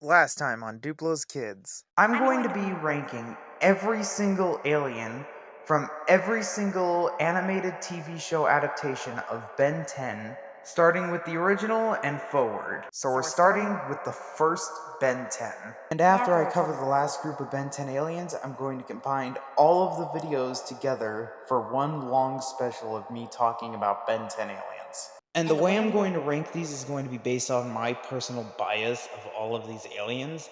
Last time on Duplo's Kids, I'm going to be ranking every single alien from every single animated TV show adaptation of Ben 10, starting with the original and forward. So we're starting with the first Ben 10. And after I cover the last group of Ben 10 aliens, I'm going to combine all of the videos together for one long special of me talking about Ben 10 aliens. And the way I'm going to rank these is going to be based on my personal bias of all of these aliens.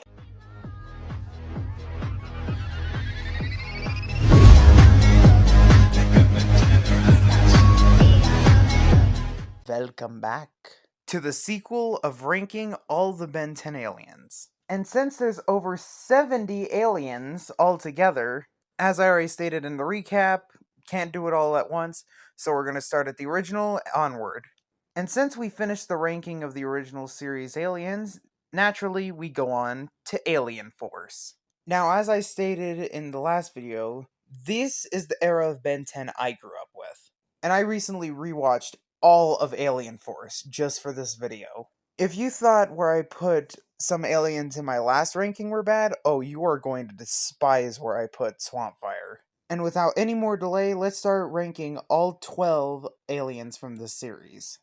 Welcome back to the sequel of ranking all the Ben 10 aliens. And since there's over 70 aliens altogether, as I already stated in the recap, can't do it all at once, so we're going to start at the original onward. And since we finished the ranking of the original series aliens, naturally we go on to Alien Force. Now, as I stated in the last video, this is the era of Ben 10 I grew up with. And I recently rewatched all of Alien Force just for this video. If you thought where I put some aliens in my last ranking were bad, oh, you are going to despise where I put Swampfire. And without any more delay, let's start ranking all 12 aliens from this series.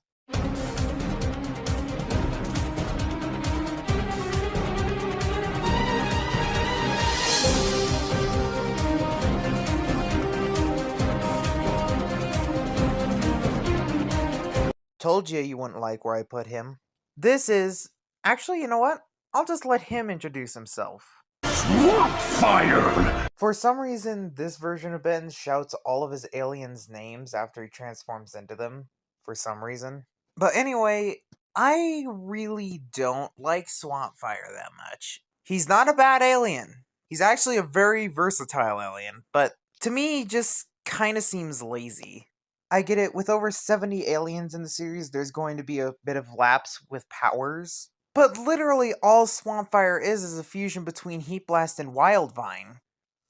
Told you wouldn't like where I put him. This is... Actually, you know what? I'll just let him introduce himself. Swampfire! For some reason, this version of Ben shouts all of his aliens' names after he transforms into them. For some reason. But anyway, I really don't like Swampfire that much. He's not a bad alien. He's actually a very versatile alien, but to me, he just kinda seems lazy. I get it, with over 70 aliens in the series, there's going to be a bit of lapse with powers. But literally all Swampfire is a fusion between Heat Blast and Wildvine.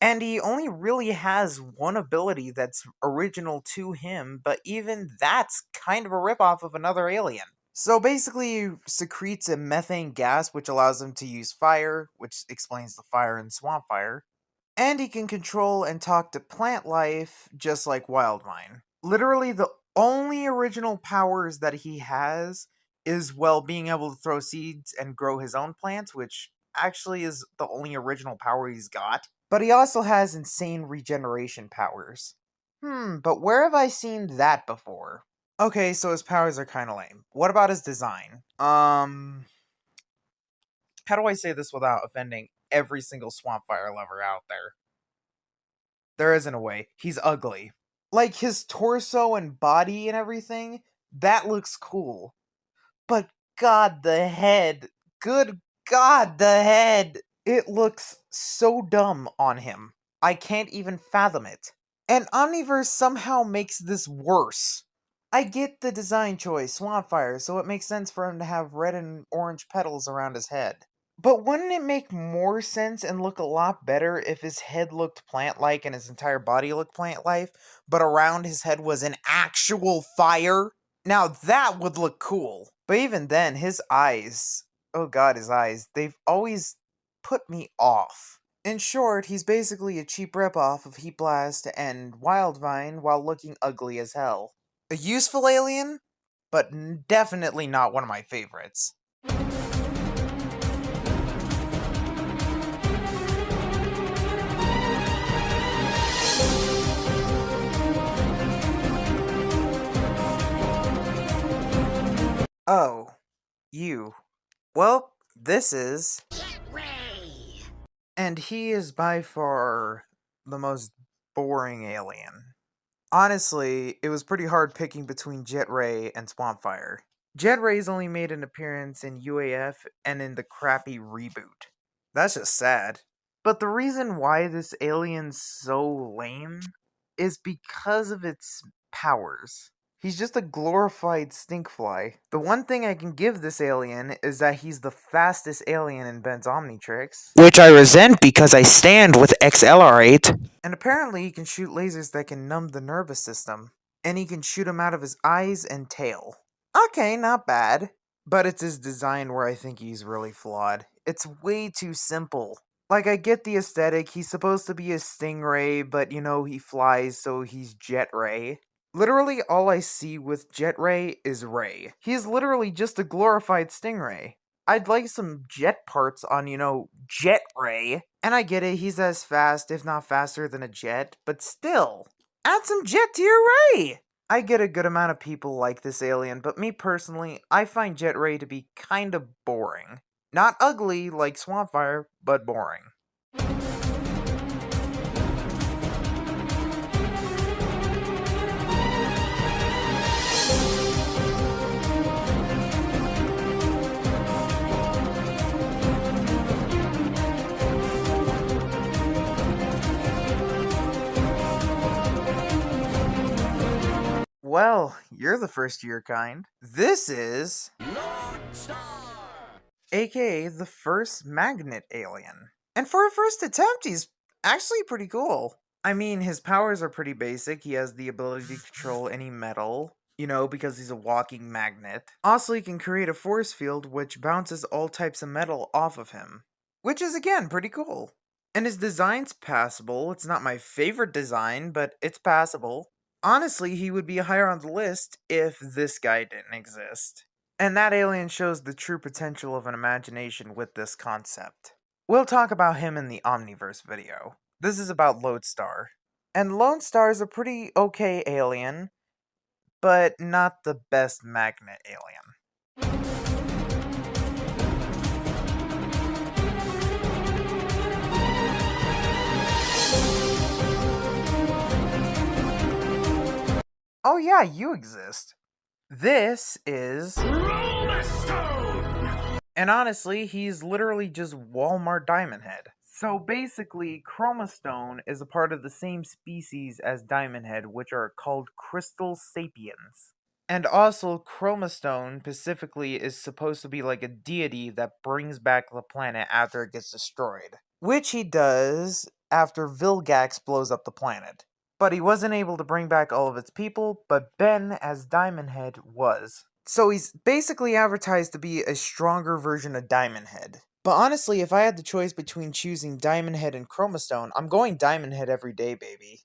And he only really has one ability that's original to him, but even that's kind of a ripoff of another alien. So basically, he secretes a methane gas which allows him to use fire, which explains the fire in Swampfire. And he can control and talk to plant life just like Wildvine. Literally, the only original powers that he has is, well, being able to throw seeds and grow his own plants, which actually is the only original power he's got. But he also has insane regeneration powers. But where have I seen that before? Okay, so his powers are kind of lame. What about his design? How do I say this without offending every single Swampfire lover out there? There isn't a way. He's ugly. Like, his torso and body and everything, that looks cool. But God, the head. Good God, the head. It looks so dumb on him. I can't even fathom it. And Omniverse somehow makes this worse. I get the design choice, Swampfire, so it makes sense for him to have red and orange petals around his head. But wouldn't it make more sense and look a lot better if his head looked plant-like and his entire body looked plant-like, but around his head was an actual fire? Now that would look cool. But even then, his eyes, oh god, his eyes, they've always put me off. In short, he's basically a cheap ripoff of Heat Blast and Wildvine while looking ugly as hell. A useful alien, but definitely not one of my favorites. Oh, you. Well, this is... And he is by far the most boring alien. Honestly, it was pretty hard picking between Jet Ray and Swampfire. Jet Ray's only made an appearance in UAF and in the crappy reboot. That's just sad. But the reason why this alien's so lame is because of its powers. He's just a glorified stinkfly. The one thing I can give this alien is that he's the fastest alien in Ben's Omnitrix. Which I resent because I stand with XLR8. And apparently he can shoot lasers that can numb the nervous system. And he can shoot them out of his eyes and tail. Okay, not bad. But it's his design where I think he's really flawed. It's way too simple. Like, I get the aesthetic, he's supposed to be a stingray, but he flies, so he's Jet Ray. Literally, all I see with Jet Ray is Ray. He is literally just a glorified stingray. I'd like some jet parts on, Jet Ray. And I get it, he's as fast, if not faster than a jet, but still, add some jet to your Ray! I get a good amount of people like this alien, but me personally, I find Jet Ray to be kinda boring. Not ugly like Swampfire, but boring. Well, you're the first of your kind. This is Lodestar, aka the first magnet alien. And for a first attempt, he's actually pretty cool. I mean, his powers are pretty basic. He has the ability to control any metal, because he's a walking magnet. Also, he can create a force field which bounces all types of metal off of him, which is again pretty cool. And his design's passable. It's not my favorite design, but it's passable. Honestly, he would be higher on the list if this guy didn't exist. And that alien shows the true potential of an imagination with this concept. We'll talk about him in the Omniverse video. This is about Lodestar. And Lodestar is a pretty okay alien, but not the best magnet alien. Oh yeah, you exist. This is Chromastone! And honestly, he's literally just Walmart Diamond Head. So basically, Chromastone is a part of the same species as Diamond Head, which are called Crystal Sapiens. And also, Chromastone specifically is supposed to be like a deity that brings back the planet after it gets destroyed. Which he does after Vilgax blows up the planet. But he wasn't able to bring back all of its people, but Ben as Diamond Head was. So he's basically advertised to be a stronger version of Diamond Head. But honestly, if I had the choice between choosing Diamond Head and Chromastone, I'm going Diamond Head every day, baby.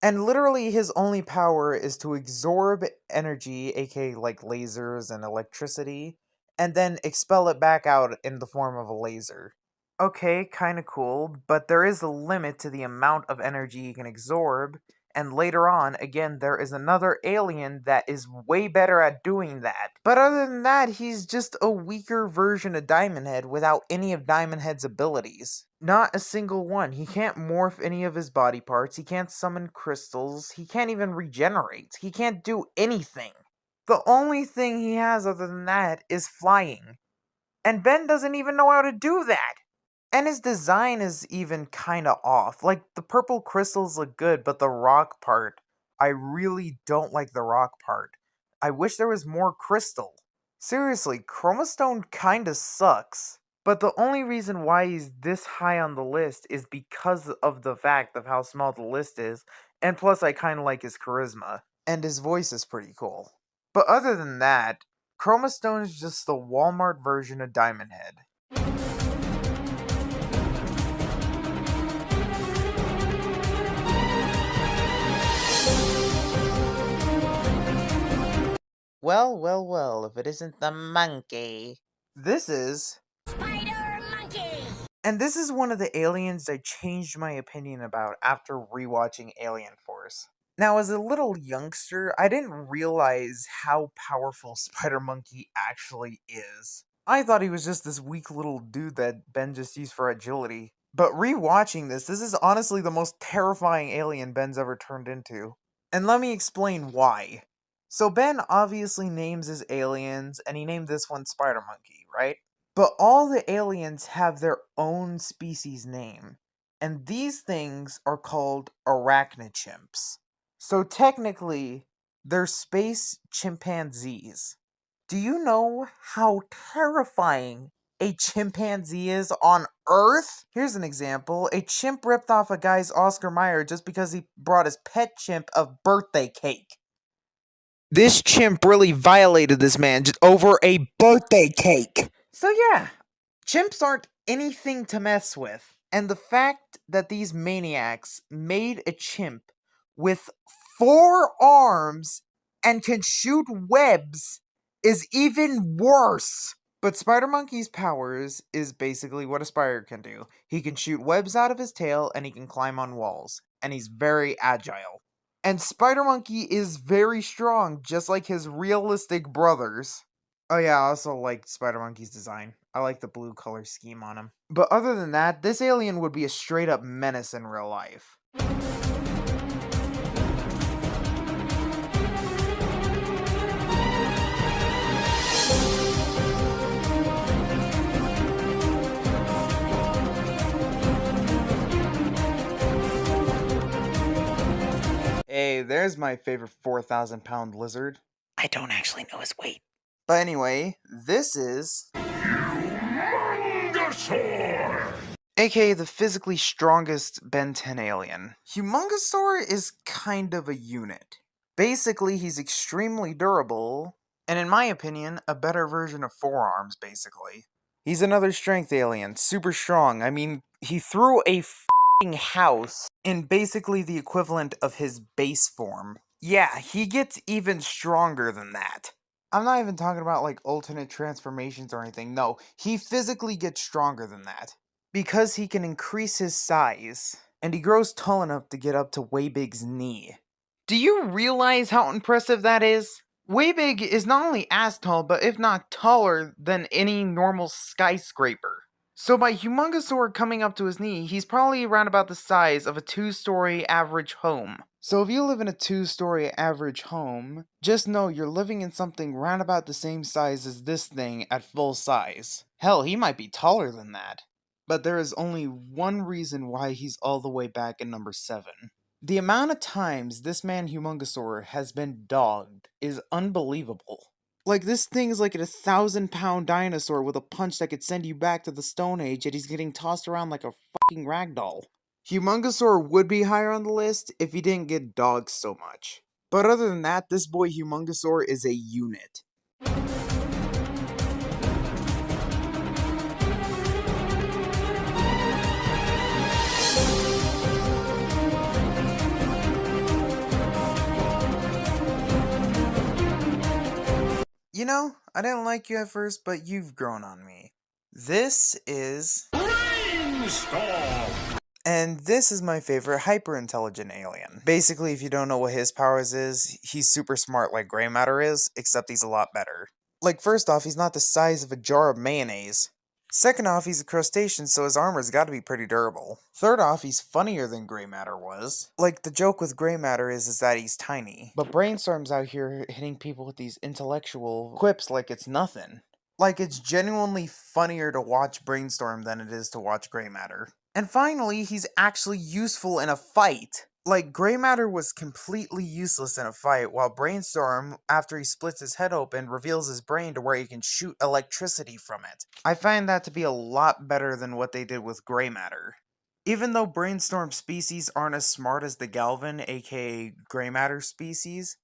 And literally his only power is to absorb energy, aka like lasers and electricity, and then expel it back out in the form of a laser. Okay, kinda cool, but there is a limit to the amount of energy you can absorb, and later on, again, there is another alien that is way better at doing that. But other than that, he's just a weaker version of Diamond Head without any of Diamond Head's abilities. Not a single one. He can't morph any of his body parts, he can't summon crystals, he can't even regenerate, he can't do anything. The only thing he has other than that is flying. And Ben doesn't even know how to do that! And his design is even kinda off. Like, the purple crystals look good, but the rock part, I really don't like the rock part. I wish there was more crystal. Seriously, Chromastone kinda sucks. But the only reason why he's this high on the list is because of the fact of how small the list is, and plus I kinda like his charisma. And his voice is pretty cool. But other than that, Chromastone is just the Walmart version of Diamond Head. Well, if it isn't the monkey. This is Spider Monkey! And this is one of the aliens I changed my opinion about after rewatching Alien Force. Now, as a little youngster, I didn't realize how powerful Spider Monkey actually is. I thought he was just this weak little dude that Ben just used for agility. But rewatching this is honestly the most terrifying alien Ben's ever turned into. And let me explain why. So Ben obviously names his aliens, and he named this one Spider Monkey, right? But all the aliens have their own species name, and these things are called arachnochimps. So technically, they're space chimpanzees. Do you know how terrifying a chimpanzee is on Earth? Here's an example. A chimp ripped off a guy's Oscar Mayer just because he brought his pet chimp a birthday cake. This chimp really violated this man just over a birthday cake. So yeah, chimps aren't anything to mess with. And the fact that these maniacs made a chimp with 4 arms and can shoot webs is even worse. But Spider Monkey's powers is basically what a spider can do. He can shoot webs out of his tail and he can climb on walls. And he's very agile. And Spider Monkey is very strong, just like his realistic brothers. Oh yeah, I also like Spider Monkey's design. I like the blue color scheme on him. But other than that, this alien would be a straight up menace in real life. Hey, there's my favorite 4,000-pound lizard. I don't actually know his weight. But anyway, this is Humungousaur! AKA the physically strongest Ben 10 alien. Humungousaur is kind of a unit. Basically, he's extremely durable, and in my opinion, a better version of Forearms, basically. He's another strength alien, super strong. I mean, he threw a f***ing house in basically the equivalent of his base form. Yeah, he gets even stronger than that. I'm not even talking about like alternate transformations or anything. No, he physically gets stronger than that. Because he can increase his size, and he grows tall enough to get up to Waybig's knee. Do you realize how impressive that is? Waybig is not only as tall, but if not taller than any normal skyscraper. So by Humungousaur coming up to his knee, he's probably around about the size of a 2-story average home. So if you live in a 2-story average home, just know you're living in something round about the same size as this thing at full size. Hell, he might be taller than that. But there is only one reason why he's all the way back in number 7. The amount of times this man Humungousaur has been dogged is unbelievable. Like, this thing is like a 1,000-pound dinosaur with a punch that could send you back to the Stone Age, yet he's getting tossed around like a fucking ragdoll. Humungousaur would be higher on the list if he didn't get dogged so much. But other than that, this boy Humungousaur is a unit. You know, I didn't like you at first, but you've grown on me. This is Brainstorm! And this is my favorite hyper-intelligent alien. Basically, if you don't know what his powers is, he's super smart like Grey Matter is, except he's a lot better. Like, first off, he's not the size of a jar of mayonnaise. Second off, he's a crustacean, so his armor's gotta be pretty durable. Third off, he's funnier than Grey Matter was. Like, the joke with Grey Matter is that he's tiny. But Brainstorm's out here hitting people with these intellectual quips like it's nothing. Like, it's genuinely funnier to watch Brainstorm than it is to watch Grey Matter. And finally, he's actually useful in a fight. Like, Grey Matter was completely useless in a fight, while Brainstorm, after he splits his head open, reveals his brain to where he can shoot electricity from it. I find that to be a lot better than what they did with Grey Matter. Even though Brainstorm species aren't as smart as the Galvin, aka Grey Matter species,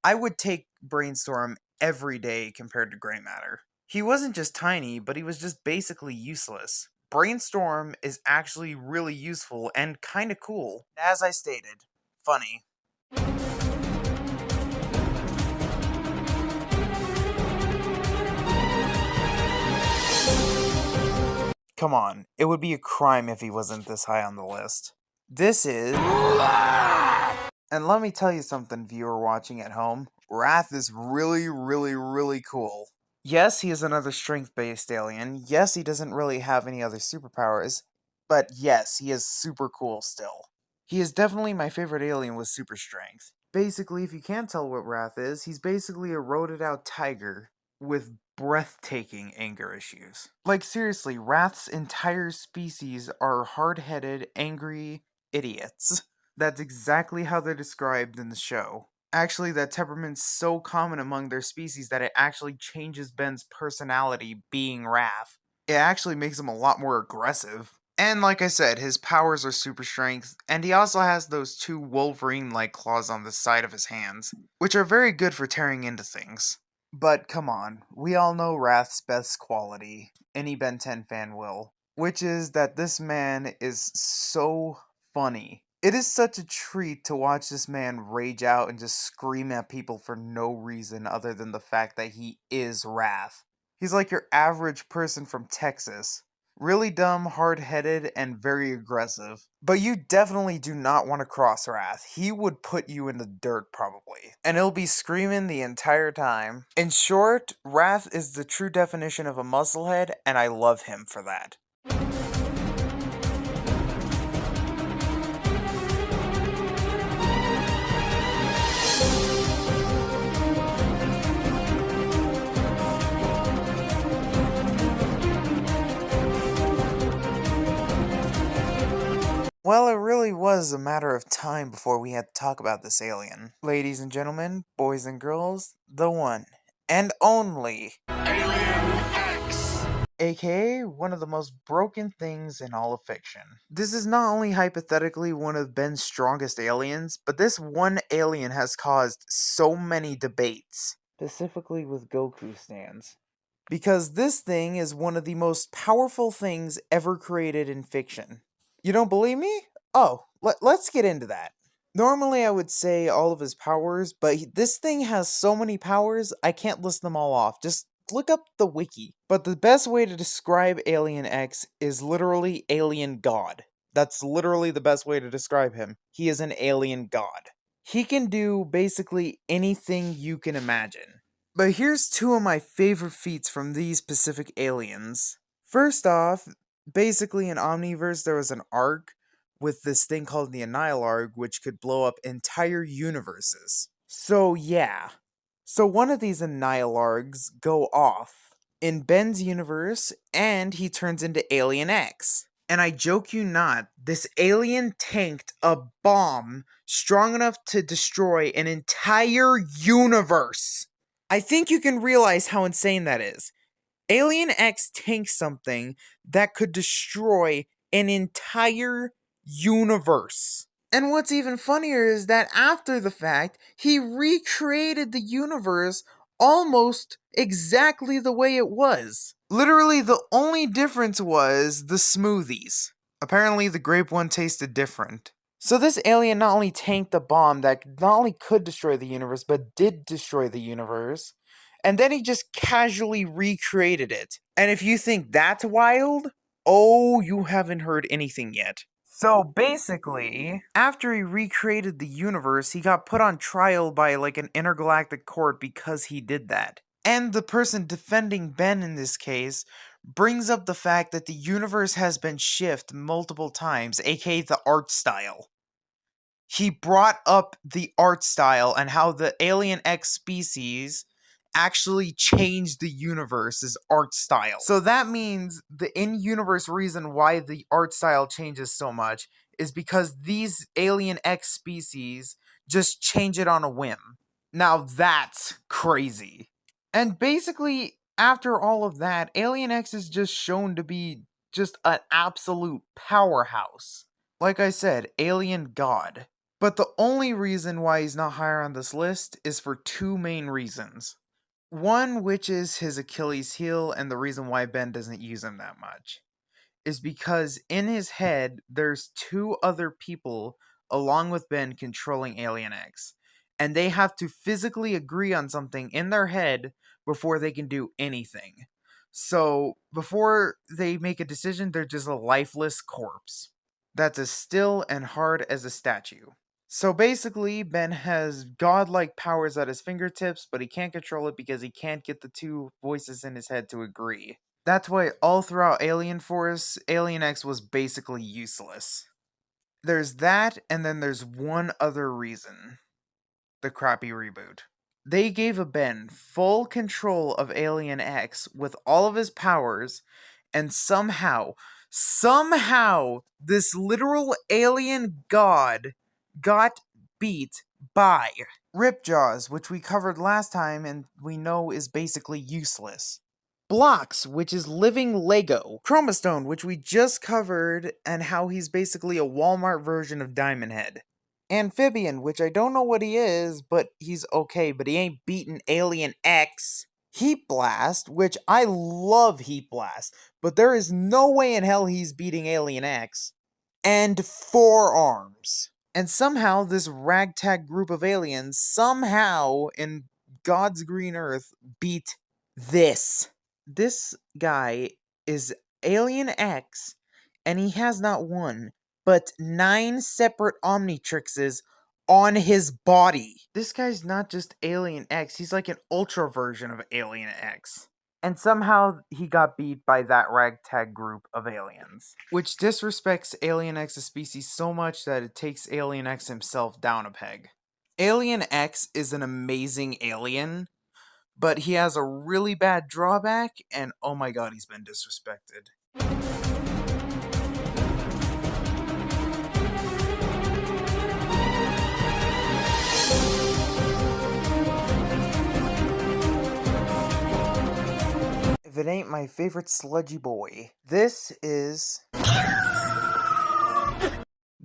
I would take Brainstorm every day compared to Grey Matter. He wasn't just tiny, but he was just basically useless. Brainstorm is actually really useful and kinda cool. As I stated, funny. Come on, it would be a crime if he wasn't this high on the list. This is Rath! And let me tell you something, viewer watching at home. Rath is really cool. Yes, he is another strength-based alien. Yes, he doesn't really have any other superpowers. But yes, he is super cool still. He is definitely my favorite alien with super strength. Basically, if you can't tell what Rath is, he's basically a roided-out tiger with breathtaking anger issues. Like, seriously, Rath's entire species are hard-headed, angry idiots. That's exactly how they're described in the show. Actually, that temperament's so common among their species that it actually changes Ben's personality being Rath. It actually makes him a lot more aggressive. And like I said, his powers are super strength, and he also has those 2 Wolverine-like claws on the side of his hands, which are very good for tearing into things. But come on, we all know Rath's best quality. Any Ben 10 fan will. which is that this man is so funny. It is such a treat to watch this man rage out and just scream at people for no reason other than the fact that he is Rath. He's like your average person from Texas. Really dumb, hard headed, and very aggressive. But you definitely do not want to cross Rath. He would put you in the dirt, probably. And he'll be screaming the entire time. In short, Rath is the true definition of a musclehead, and I love him for that. Well, it really was a matter of time before we had to talk about this alien. Ladies and gentlemen, boys and girls, the one and only Alien X! AKA one of the most broken things in all of fiction. This is not only hypothetically one of Ben's strongest aliens, but this one alien has caused so many debates. Specifically with Goku stands. Because this thing is one of the most powerful things ever created in fiction. You don't believe me? Oh, let's get into that. Normally I would say all of his powers, but this thing has so many powers, I can't list them all off. Just look up the wiki. But the best way to describe Alien X is literally alien god. That's literally the best way to describe him. He is an alien god. He can do basically anything you can imagine. But here's two of my favorite feats from these specific aliens. First off, basically in Omniverse there was an arc with this thing called the Annihilarg, which could blow up entire universes. So yeah. So one of these Annihilargs go off in Ben's universe, and he turns into Alien X. And I joke you not, this alien tanked a bomb strong enough to destroy an entire universe. I think you can realize how insane that is. Alien X tanks something that could destroy an entire universe. And what's even funnier is that after the fact, he recreated the universe almost exactly the way it was. Literally, the only difference was the smoothies. Apparently, the grape one tasted different. So this alien not only tanked the bomb that not only could destroy the universe, but did destroy the universe, and then he just casually recreated it. And if you think that's wild, oh, you haven't heard anything yet. So basically, after he recreated the universe, he got put on trial by like an intergalactic court because he did that. And the person defending Ben in this case brings up the fact that the universe has been shifted multiple times, aka the art style. He brought up the art style and how the Alien X species actually changed the universe's art style. So that means the in-universe reason why the art style changes so much is because these Alien X species just change it on a whim. Now that's crazy. And basically, after all of that, Alien X is just shown to be just an absolute powerhouse. Like I said, alien god. But the only reason why he's not higher on this list is for two main reasons. One, which is his Achilles heel, and the reason why Ben doesn't use him that much, is because in his head, there's two other people along with Ben controlling Alien X. And they have to physically agree on something in their head before they can do anything. So, before they make a decision, they're just a lifeless corpse that's as still and hard as a statue. So basically, Ben has godlike powers at his fingertips, but he can't control it because he can't get the two voices in his head to agree. That's why all throughout Alien Force, Alien X was basically useless. There's that, and then there's one other reason. The crappy reboot. They gave a Ben full control of Alien X with all of his powers, and somehow, this literal alien god got beat by Ripjaws, which we covered last time and we know is basically useless. Blocks, which is living Lego. Chromastone, which we just covered, and how he's basically a Walmart version of Diamond Head. Amphibian, which I don't know what he is, but he's okay, but he ain't beaten Alien X. Heat Blast, which I love Heat Blast, but there is no way in hell he's beating Alien X. And 4 arms. And somehow this ragtag group of aliens, somehow in God's green earth, beat this. This guy is Alien X, and he has not one, but 9 separate Omnitrixes on his body. This guy's not just Alien X, he's like an ultra version of Alien X. And somehow he got beat by that ragtag group of aliens. Which disrespects Alien X's species so much that it takes Alien X himself down a peg. Alien X is an amazing alien, but he has a really bad drawback, and oh my god, he's been disrespected. If it ain't my favorite sludgy boy. This is...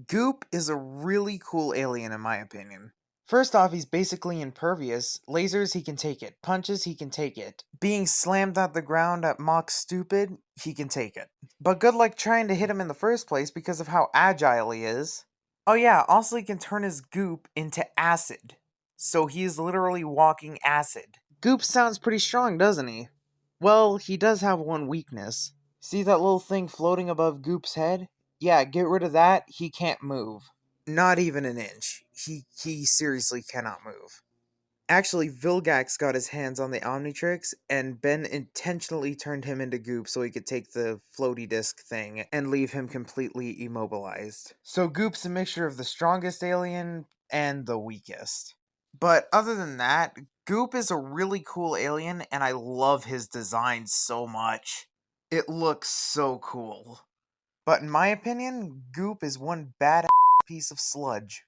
Goop is a really cool alien in my opinion. First off, he's basically impervious. Lasers, he can take it. Punches, he can take it. Being slammed at the ground at Mach Stupid, he can take it. But good luck trying to hit him in the first place because of how agile he is. Oh yeah, also he can turn his goop into acid. So he is literally walking acid. Goop sounds pretty strong, doesn't he? Well, he does have one weakness. See that little thing floating above Goop's head? Yeah, get rid of that, he can't move. Not even an inch. He seriously cannot move. Actually, Vilgax got his hands on the Omnitrix, and Ben intentionally turned him into Goop so he could take the floaty disc thing and leave him completely immobilized. So Goop's a mixture of the strongest alien and the weakest. But other than that, Goop is a really cool alien, and I love his design so much. It looks so cool. But in my opinion, Goop is one badass piece of sludge.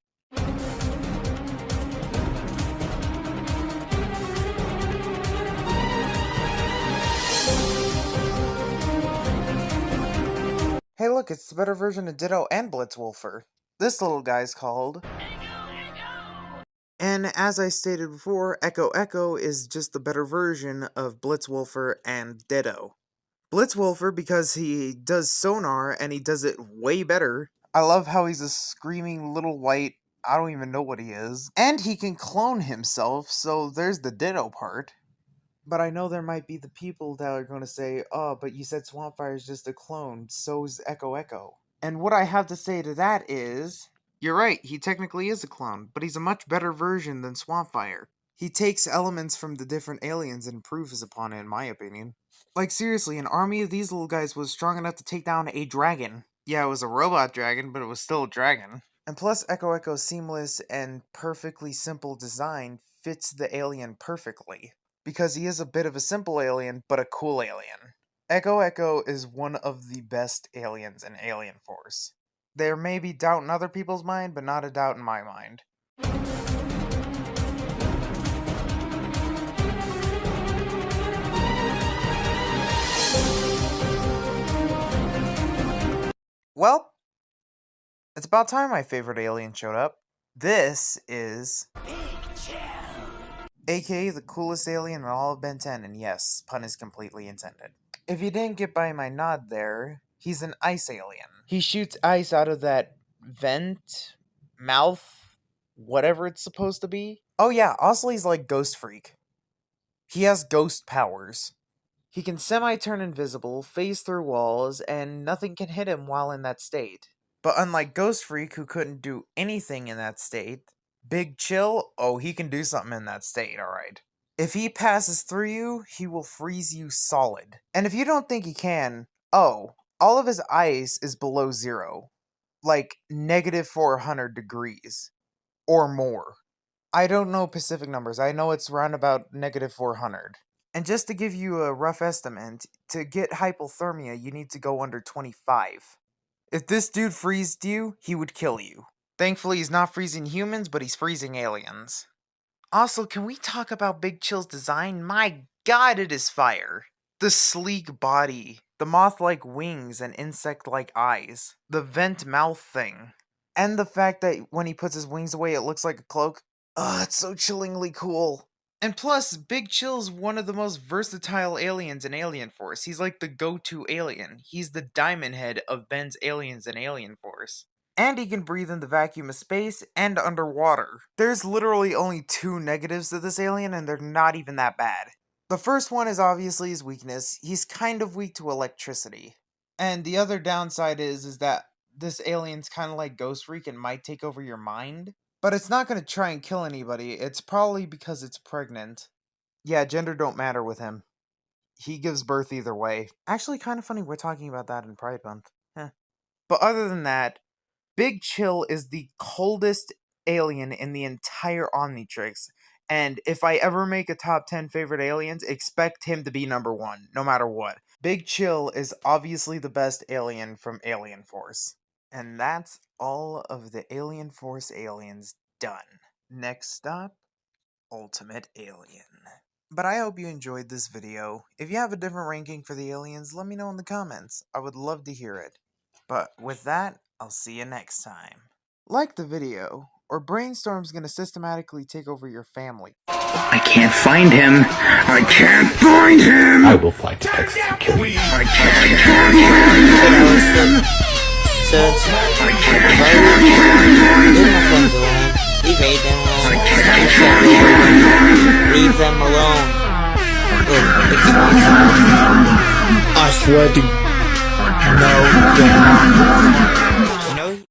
Hey look, it's the better version of Ditto and Blitzwolfer. This little guy's called... And as I stated before, Echo Echo is just the better version of Blitzwolfer and Ditto. Blitzwolfer because he does sonar and he does it way better. I love how he's a screaming little white, I don't even know what he is. And he can clone himself, so there's the Ditto part. But I know there might be the people that are going to say, oh, but you said Swampfire is just a clone, so's Echo Echo. And what I have to say to that is... You're right, he technically is a clone, but he's a much better version than Swampfire. He takes elements from the different aliens and improves upon it, in my opinion. Like seriously, an army of these little guys was strong enough to take down a dragon. Yeah, it was a robot dragon, but it was still a dragon. And plus, Echo Echo's seamless and perfectly simple design fits the alien perfectly. Because he is a bit of a simple alien, but a cool alien. Echo Echo is one of the best aliens in Alien Force. There may be doubt in other people's mind, but not a doubt in my mind. Well, it's about time my favorite alien showed up. This is... aka the coolest alien in all of Ben 10, and yes, pun is completely intended. If you didn't get by my nod there, he's an ice alien. He shoots ice out of that vent, mouth, whatever it's supposed to be. Oh yeah, also he's like Ghost Freak. He has ghost powers. He can semi-turn invisible, phase through walls, and nothing can hit him while in that state. But unlike Ghost Freak, who couldn't do anything in that state, Big Chill, oh, he can do something in that state, alright. If he passes through you, he will freeze you solid. And if you don't think he can, oh, all of his ice is below zero. Like, negative 400 degrees. Or more. I don't know Pacific numbers, I know it's around about negative 400. And just to give you a rough estimate, to get hypothermia, you need to go under 25. If this dude freezed you, he would kill you. Thankfully, he's not freezing humans, but he's freezing aliens. Also, can we talk about Big Chill's design? My god, it is fire! The sleek body, the moth-like wings and insect-like eyes, the vent mouth thing, and the fact that when he puts his wings away, it looks like a cloak. Ugh, it's so chillingly cool. And plus, Big Chill's one of the most versatile aliens in Alien Force. He's like the go-to alien. He's the diamond head of Ben's aliens in Alien Force. And he can breathe in the vacuum of space and underwater. There's literally only 2 negatives to this alien, and they're not even that bad. The first one is obviously his weakness. He's kind of weak to electricity. And the other downside is that this alien's kind of like Ghost Freak and might take over your mind. But it's not going to try and kill anybody. It's probably because it's pregnant. Yeah, gender don't matter with him. He gives birth either way. Actually, kind of funny we're talking about that in Pride Month. Heh. But other than that, Big Chill is the coldest alien in the entire Omnitrix. And if I ever make a top 10 favorite aliens, expect him to be number 1, no matter what. Big Chill is obviously the best alien from Alien Force. And that's all of the Alien Force aliens done. Next stop, Ultimate Alien. But I hope you enjoyed this video. If you have a different ranking for the aliens, let me know in the comments. I would love to hear it. But with that, I'll see you next time. Like the video, or Brainstorm's gonna systematically take over your family. I can't find him. I can't find him. I will fly to Texas and kill you. I can't find him. I can't find him. Leave them alone. I can't find him. Leave them alone. I swear to... No, don't.